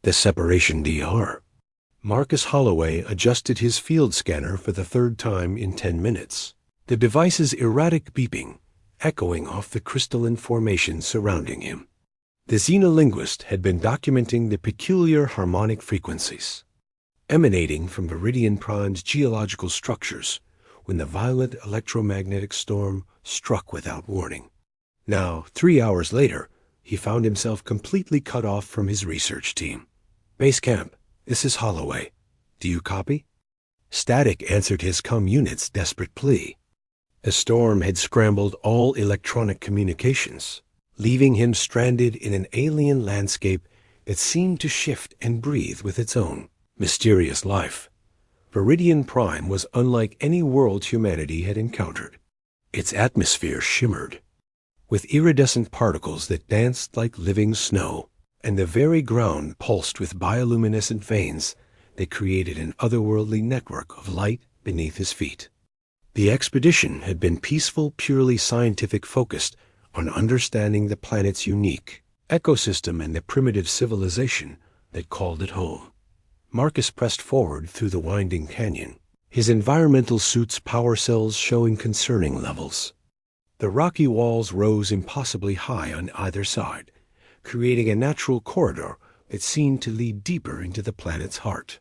The separation DR. Marcus Holloway adjusted his field scanner for the third time in 10 minutes. The device's erratic beeping, echoing off the crystalline formation surrounding him. The xenolinguist had been documenting the peculiar harmonic frequencies emanating from Viridian Prime's geological structures when the violent electromagnetic storm struck without warning. Now, 3 hours later, he found himself completely cut off from his research team. "Base camp, this is Holloway. Do you copy?" Static answered his comm unit's desperate plea. A storm had scrambled all electronic communications, leaving him stranded in an alien landscape that seemed to shift and breathe with its own mysterious life. Viridian Prime was unlike any world humanity had encountered. Its atmosphere shimmered with iridescent particles that danced like living snow, and the very ground pulsed with bioluminescent veins that created an otherworldly network of light beneath his feet. The expedition had been peaceful, purely scientific, focused on understanding the planet's unique ecosystem and the primitive civilization that called it home. Marcus pressed forward through the winding canyon, his environmental suit's power cells showing concerning levels. The rocky walls rose impossibly high on either side, creating a natural corridor that seemed to lead deeper into the planet's heart.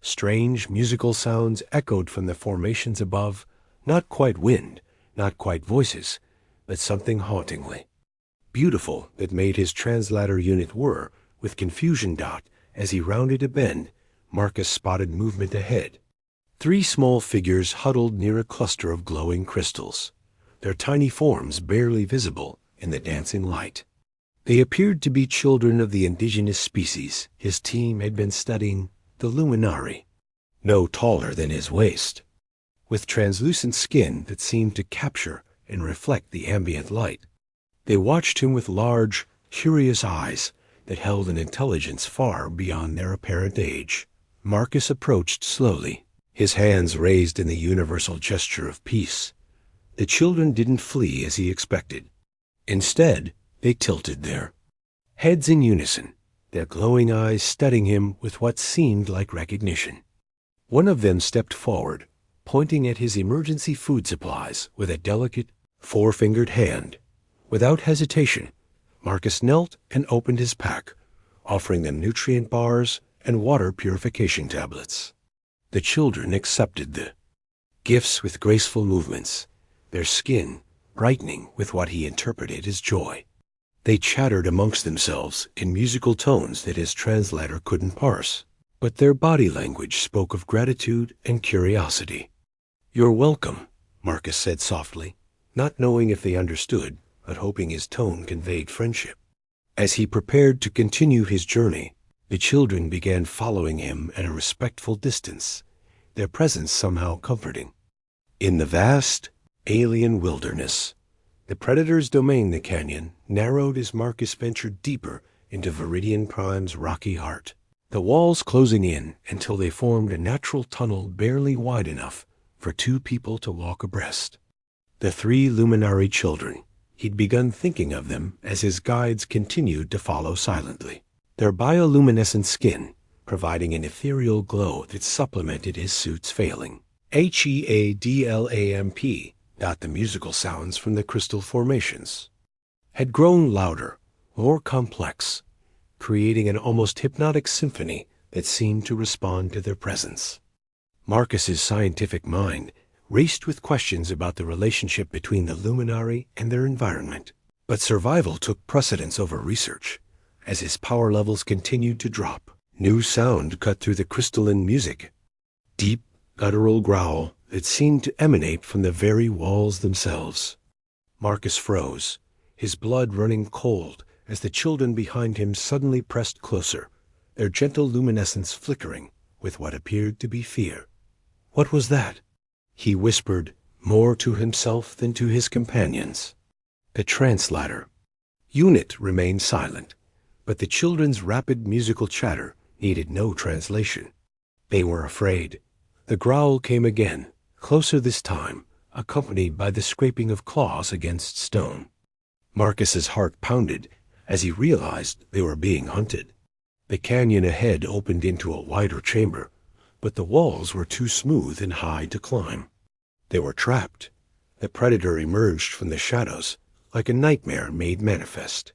Strange musical sounds echoed from the formations above, not quite wind, not quite voices, but something hauntingly beautiful that made his translator unit whir with confusion. As he rounded a bend, Marcus spotted movement ahead. 3 small figures huddled near a cluster of glowing crystals, their tiny forms barely visible in the dancing light. They appeared to be children of the indigenous species his team had been studying, the Luminari, no taller than his waist, with translucent skin that seemed to capture and reflect the ambient light. They watched him with large, curious eyes that held an intelligence far beyond their apparent age. Marcus approached slowly, his hands raised in the universal gesture of peace. The children didn't flee as he expected. Instead, they tilted their heads in unison, their glowing eyes studying him with what seemed like recognition. One of them stepped forward, pointing at his emergency food supplies with a delicate, 4-fingered hand. Without hesitation, Marcus knelt and opened his pack, offering them nutrient bars and water purification tablets. The children accepted the gifts with graceful movements, their skin brightening with what he interpreted as joy. They chattered amongst themselves in musical tones that his translator couldn't parse, but their body language spoke of gratitude and curiosity. "You're welcome," Marcus said softly, not knowing if they understood, but hoping his tone conveyed friendship. As he prepared to continue his journey, the children began following him at a respectful distance, their presence somehow comforting. In the vast, alien wilderness, the predator's domain, the canyon, narrowed as Marcus ventured deeper into Viridian Prime's rocky heart, the walls closing in until they formed a natural tunnel barely wide enough for 2 people to walk abreast. The 3 Luminari children, he'd begun thinking of them as his guides continued to follow silently, their bioluminescent skin providing an ethereal glow that supplemented his suit's failing HEADLAMP. The musical sounds from the crystal formations had grown louder, more complex, creating an almost hypnotic symphony that seemed to respond to their presence. Marcus's scientific mind raced with questions about the relationship between the Luminari and their environment, but survival took precedence over research. As his power levels continued to drop, new sound cut through the crystalline music, deep, guttural growl that seemed to emanate from the very walls themselves. Marcus froze, his blood running cold as the children behind him suddenly pressed closer, their gentle luminescence flickering with what appeared to be fear. "What was that?" he whispered, more to himself than to his companions. The translator unit remained silent, but the children's rapid musical chatter needed no translation. They were afraid. The growl came again, closer this time, accompanied by the scraping of claws against stone. Marcus's heart pounded as he realized they were being hunted. The canyon ahead opened into a wider chamber, but the walls were too smooth and high to climb. They were trapped. The predator emerged from the shadows like a nightmare made manifest.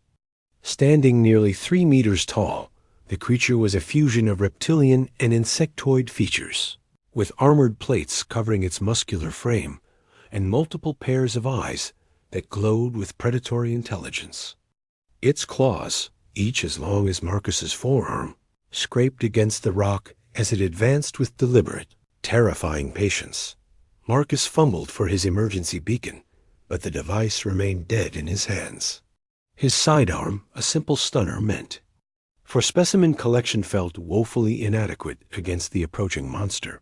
Standing nearly 3 meters tall, the creature was a fusion of reptilian and insectoid features, with armored plates covering its muscular frame and multiple pairs of eyes that glowed with predatory intelligence. Its claws, each as long as Marcus's forearm, scraped against the rock as it advanced with deliberate, terrifying patience. Marcus fumbled for his emergency beacon, but the device remained dead in his hands. His sidearm, a simple stunner, meant. For specimen collection felt woefully inadequate against the approaching monster.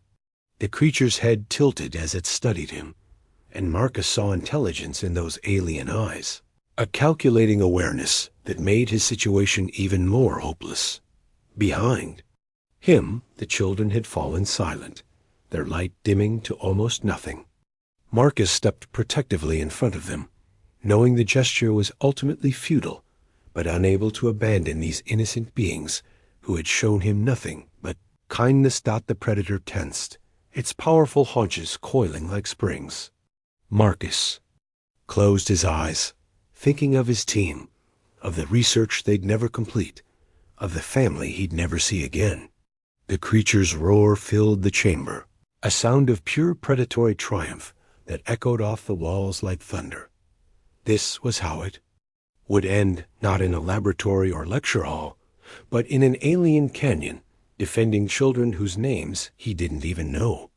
The creature's head tilted as it studied him, and Marcus saw intelligence in those alien eyes, a calculating awareness that made his situation even more hopeless. Behind him, the children had fallen silent, their light dimming to almost nothing. Marcus stepped protectively in front of them, knowing the gesture was ultimately futile, but unable to abandon these innocent beings who had shown him nothing but kindness. The predator tensed, its powerful haunches coiling like springs. Marcus closed his eyes, thinking of his team, of the research they'd never complete, of the family he'd never see again. The creature's roar filled the chamber, a sound of pure predatory triumph that echoed off the walls like thunder. This was how it would end, not in a laboratory or lecture hall, but in an alien canyon, defending children whose names he didn't even know.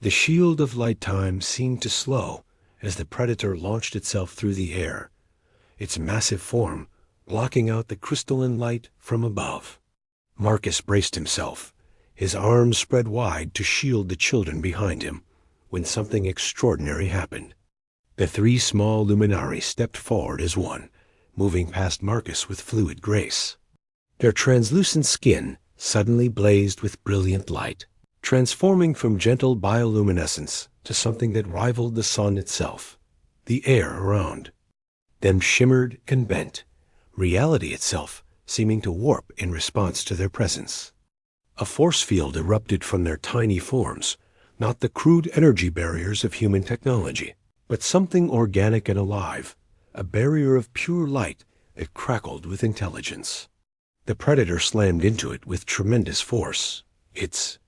The shield of light time seemed to slow as the predator launched itself through the air, its massive form blocking out the crystalline light from above. Marcus braced himself, his arms spread wide to shield the children behind him, when something extraordinary happened. The 3 small luminaries stepped forward as one, moving past Marcus with fluid grace. Their translucent skin suddenly blazed with brilliant light, transforming from gentle bioluminescence to something that rivaled the sun itself. The air around them shimmered and bent, reality itself seeming to warp in response to their presence. A force field erupted from their tiny forms, not the crude energy barriers of human technology, but something organic and alive, a barrier of pure light that crackled with intelligence. The predator slammed into it with tremendous force, its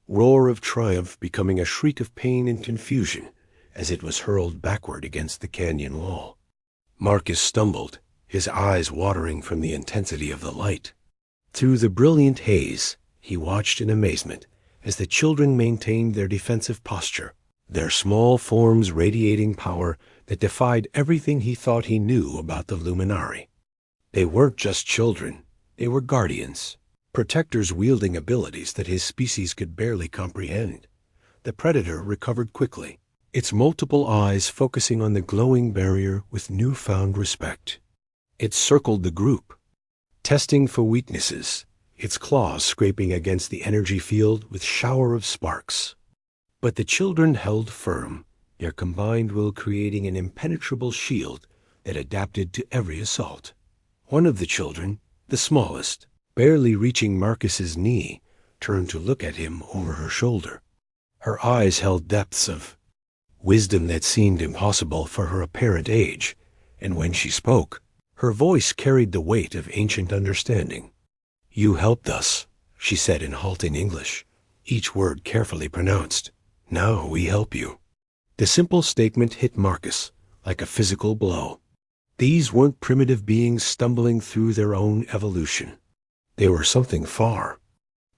roar of triumph becoming a shriek of pain and confusion as it was hurled backward against the canyon wall. Marcus stumbled, his eyes watering from the intensity of the light. Through the brilliant haze, he watched in amazement as the children maintained their defensive posture, their small forms radiating power that defied everything he thought he knew about the Luminari. They weren't just children, they were guardians, protectors wielding abilities that his species could barely comprehend. The predator recovered quickly, its multiple eyes focusing on the glowing barrier with newfound respect. It circled the group, testing for weaknesses, its claws scraping against the energy field with shower of sparks. But the children held firm, their combined will creating an impenetrable shield that adapted to every assault. One of the children, the smallest, barely reaching Marcus's knee, turned to look at him over her shoulder. Her eyes held depths of wisdom that seemed impossible for her apparent age, and when she spoke, her voice carried the weight of ancient understanding. "You helped us," she said in halting English, each word carefully pronounced. "Now we help you." The simple statement hit Marcus like a physical blow. These weren't primitive beings stumbling through their own evolution. They were something far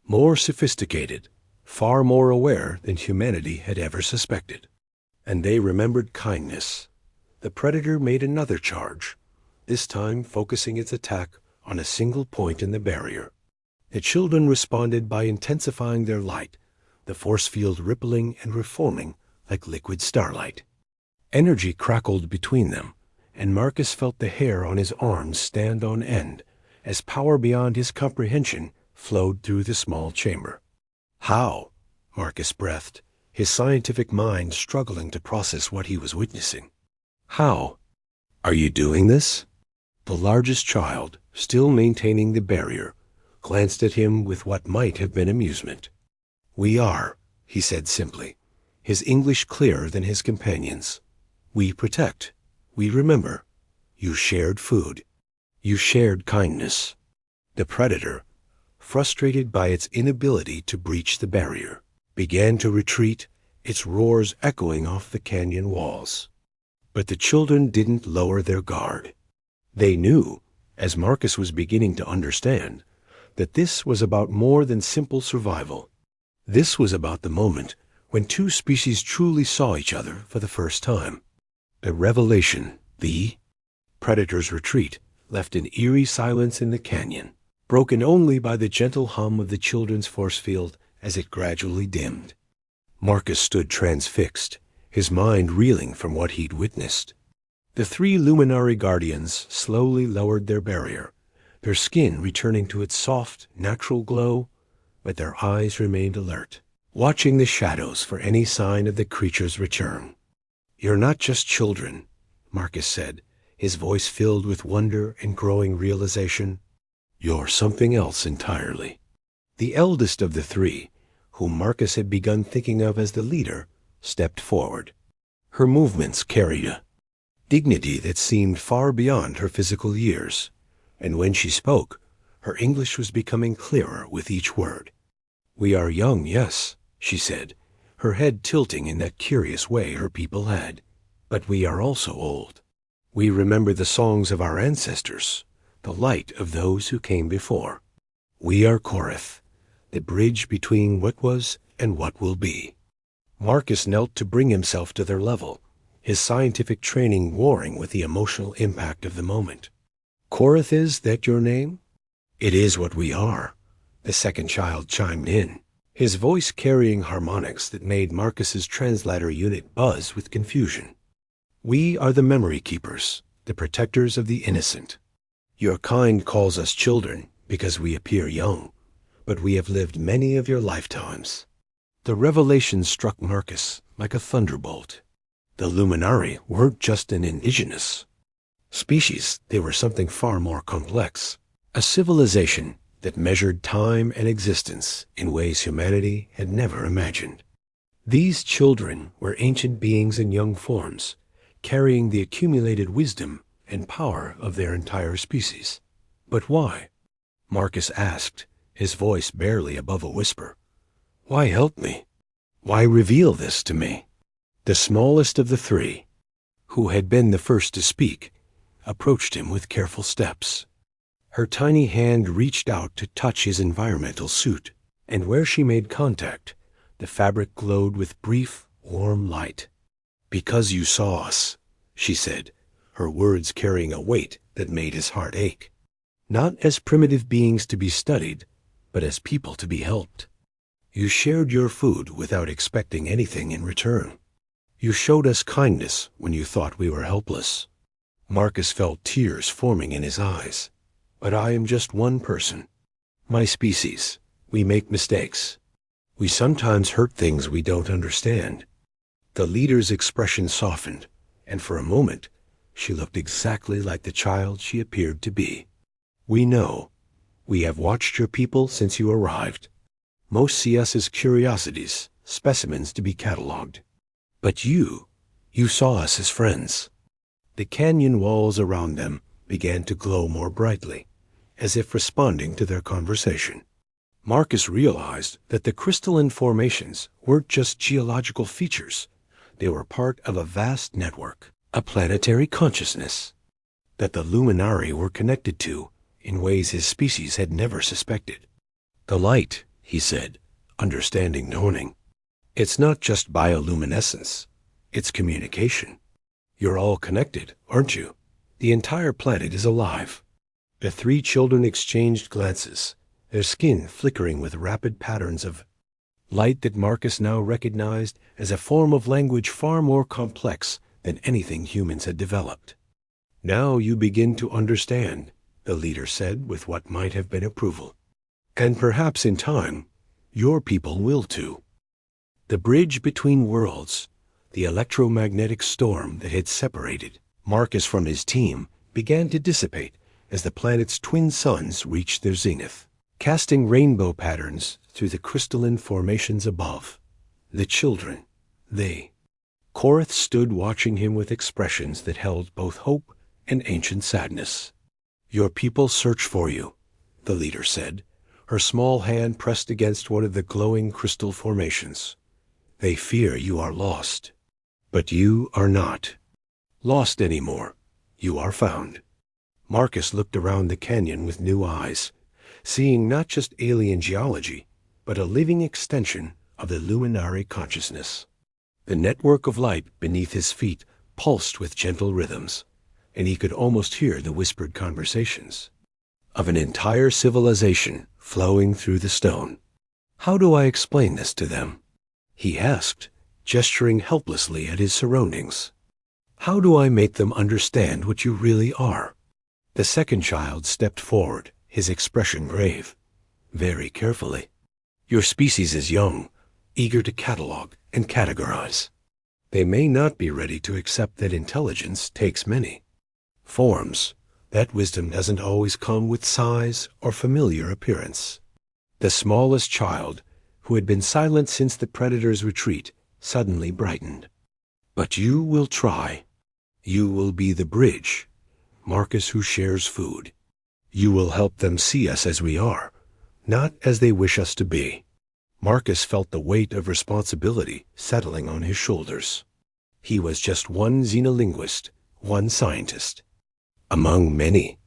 more sophisticated, far more aware than humanity had ever suspected. And they remembered kindness. The predator made another charge, this time focusing its attack on a single point in the barrier. The children responded by intensifying their light, the force field rippling and reforming like liquid starlight. Energy crackled between them, and Marcus felt the hair on his arms stand on end as power beyond his comprehension flowed through the small chamber. "How?" Marcus breathed, his scientific mind struggling to process what he was witnessing. "How are you doing this?" The largest child, still maintaining the barrier, glanced at him with what might have been amusement. "We are," he said simply, his English clearer than his companion's. "We protect. We remember. You shared food. You shared kindness." The predator, frustrated by its inability to breach the barrier, began to retreat, its roars echoing off the canyon walls. But the children didn't lower their guard. They knew, as Marcus was beginning to understand, that this was about more than simple survival. This was about the moment when two species truly saw each other for the first time. A revelation. The predator's retreat left an eerie silence in the canyon, broken only by the gentle hum of the children's force field as it gradually dimmed. Marcus stood transfixed, his mind reeling from what he'd witnessed. The three luminary guardians slowly lowered their barrier, their skin returning to its soft, natural glow, but their eyes remained alert, watching the shadows for any sign of the creature's return. "You're not just children," Marcus said, his voice filled with wonder and growing realization. "You're something else entirely." The eldest of the three, whom Marcus had begun thinking of as the leader, stepped forward. Her movements carried a dignity that seemed far beyond her physical years, and when she spoke, her English was becoming clearer with each word. "We are young, yes," she said, her head tilting in that curious way her people had, "but we are also old. We remember the songs of our ancestors, the light of those who came before. We are Korith, the bridge between what was and what will be." Marcus knelt to bring himself to their level, his scientific training warring with the emotional impact of the moment. "Korith, is that your name?" "It is what we are," the second child chimed in, his voice carrying harmonics that made Marcus's translator unit buzz with confusion. "We are the memory keepers, the protectors of the innocent. Your kind calls us children because we appear young, but we have lived many of your lifetimes." The revelation struck Marcus like a thunderbolt. The Luminari weren't just an indigenous species, they were something far more complex, a civilization that measured time and existence in ways humanity had never imagined. These children were ancient beings in young forms, carrying the accumulated wisdom and power of their entire species. "But why?" Marcus asked, his voice barely above a whisper. "Why help me? Why reveal this to me?" The smallest of the three, who had been the first to speak, approached him with careful steps. Her tiny hand reached out to touch his environmental suit, and where she made contact, the fabric glowed with brief, warm light. "Because you saw us," she said, her words carrying a weight that made his heart ache. "Not as primitive beings to be studied, but as people to be helped. You shared your food without expecting anything in return. You showed us kindness when you thought we were helpless." Marcus felt tears forming in his eyes. "But I am just one person. My species. We make mistakes. We sometimes hurt things we don't understand." The leader's expression softened, and for a moment, she looked exactly like the child she appeared to be. "We know. We have watched your people since you arrived. Most see us as curiosities, specimens to be catalogued. But you saw us as friends." The canyon walls around them began to glow more brightly, as if responding to their conversation. Marcus realized that the crystalline formations weren't just geological features. They were part of a vast network, a planetary consciousness, that the Luminari were connected to in ways his species had never suspected. "The light," he said, understanding dawning. "It's not just bioluminescence. It's communication. You're all connected, aren't you? The entire planet is alive." The three children exchanged glances, their skin flickering with rapid patterns of light that Marcus now recognized as a form of language far more complex than anything humans had developed. "Now you begin to understand," the leader said with what might have been approval. "And perhaps in time, your people will too." The bridge between worlds, the electromagnetic storm that had separated Marcus from his team, began to dissipate as the planet's twin suns reached their zenith. casting rainbow patterns through the crystalline formations above. The children, they. Korath stood watching him with expressions that held both hope and ancient sadness. "Your people search for you," the leader said, her small hand pressed against one of the glowing crystal formations. "They fear you are lost. But you are not lost anymore. You are found." Marcus looked around the canyon with new eyes, seeing not just alien geology, but a living extension of the luminary consciousness. The network of light beneath his feet pulsed with gentle rhythms, and he could almost hear the whispered conversations of an entire civilization flowing through the stone. "How do I explain this to them?" he asked, gesturing helplessly at his surroundings. "How do I make them understand what you really are?" The second child stepped forward, his expression grave. "Very carefully. Your species is young, eager to catalog and categorize. They may not be ready to accept that intelligence takes many forms. That wisdom doesn't always come with size or familiar appearance." The smallest child, who had been silent since the predator's retreat, suddenly brightened. "But you will try. You will be the bridge, Marcus who shares food. You will help them see us as we are, not as they wish us to be." Marcus felt the weight of responsibility settling on his shoulders. He was just one xenolinguist, one scientist, among many.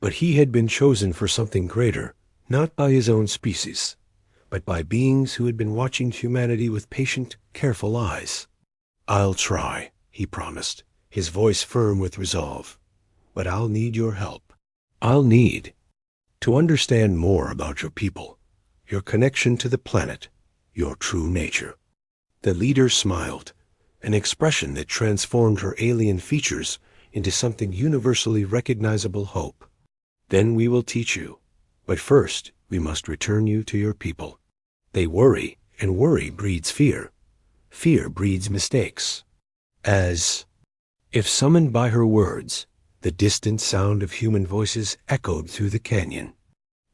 But he had been chosen for something greater, not by his own species, but by beings who had been watching humanity with patient, careful eyes. "I'll try," he promised, his voice firm with resolve. "But I'll need your help. I'll need to understand more about your people, your connection to the planet, your true nature." The leader smiled, an expression that transformed her alien features into something universally recognizable hope. "Then we will teach you. But first, we must return you to your people. They worry, and worry breeds fear. Fear breeds mistakes." As if summoned by her words, the distant sound of human voices echoed through the canyon.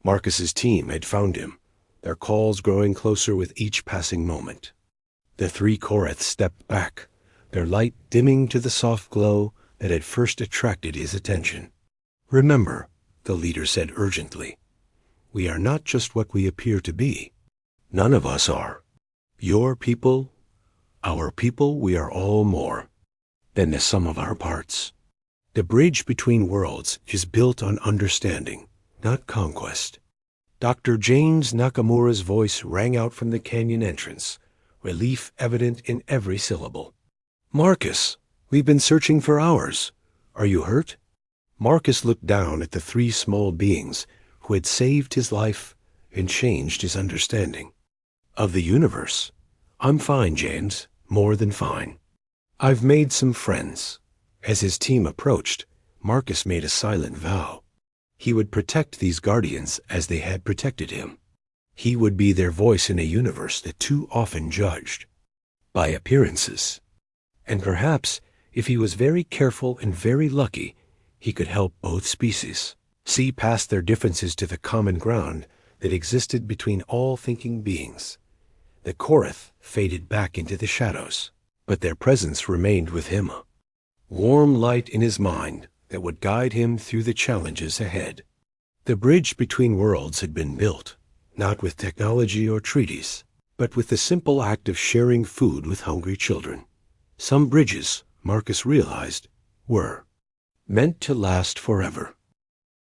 Marcus's team had found him, their calls growing closer with each passing moment. The three Koraths stepped back, their light dimming to the soft glow that had first attracted his attention. "Remember," the leader said urgently, "we are not just what we appear to be. None of us are. Your people, our people, we are all more than the sum of our parts. The bridge between worlds is built on understanding, not conquest." Dr. James Nakamura's voice rang out from the canyon entrance, relief evident in every syllable. "Marcus, we've been searching for hours. Are you hurt?" Marcus looked down at the three small beings who had saved his life and changed his understanding of the universe. "I'm fine, James, more than fine. I've made some friends." As his team approached, Marcus made a silent vow. He would protect these guardians as they had protected him. He would be their voice in a universe that too often judged by appearances. And perhaps, if he was very careful and very lucky, he could help both species see past their differences to the common ground that existed between all thinking beings. The Korath faded back into the shadows, but their presence remained with him, a warm light in his mind that would guide him through the challenges ahead. The bridge between worlds had been built, not with technology or treaties, but with the simple act of sharing food with hungry children. Some bridges, Marcus realized, were meant to last forever.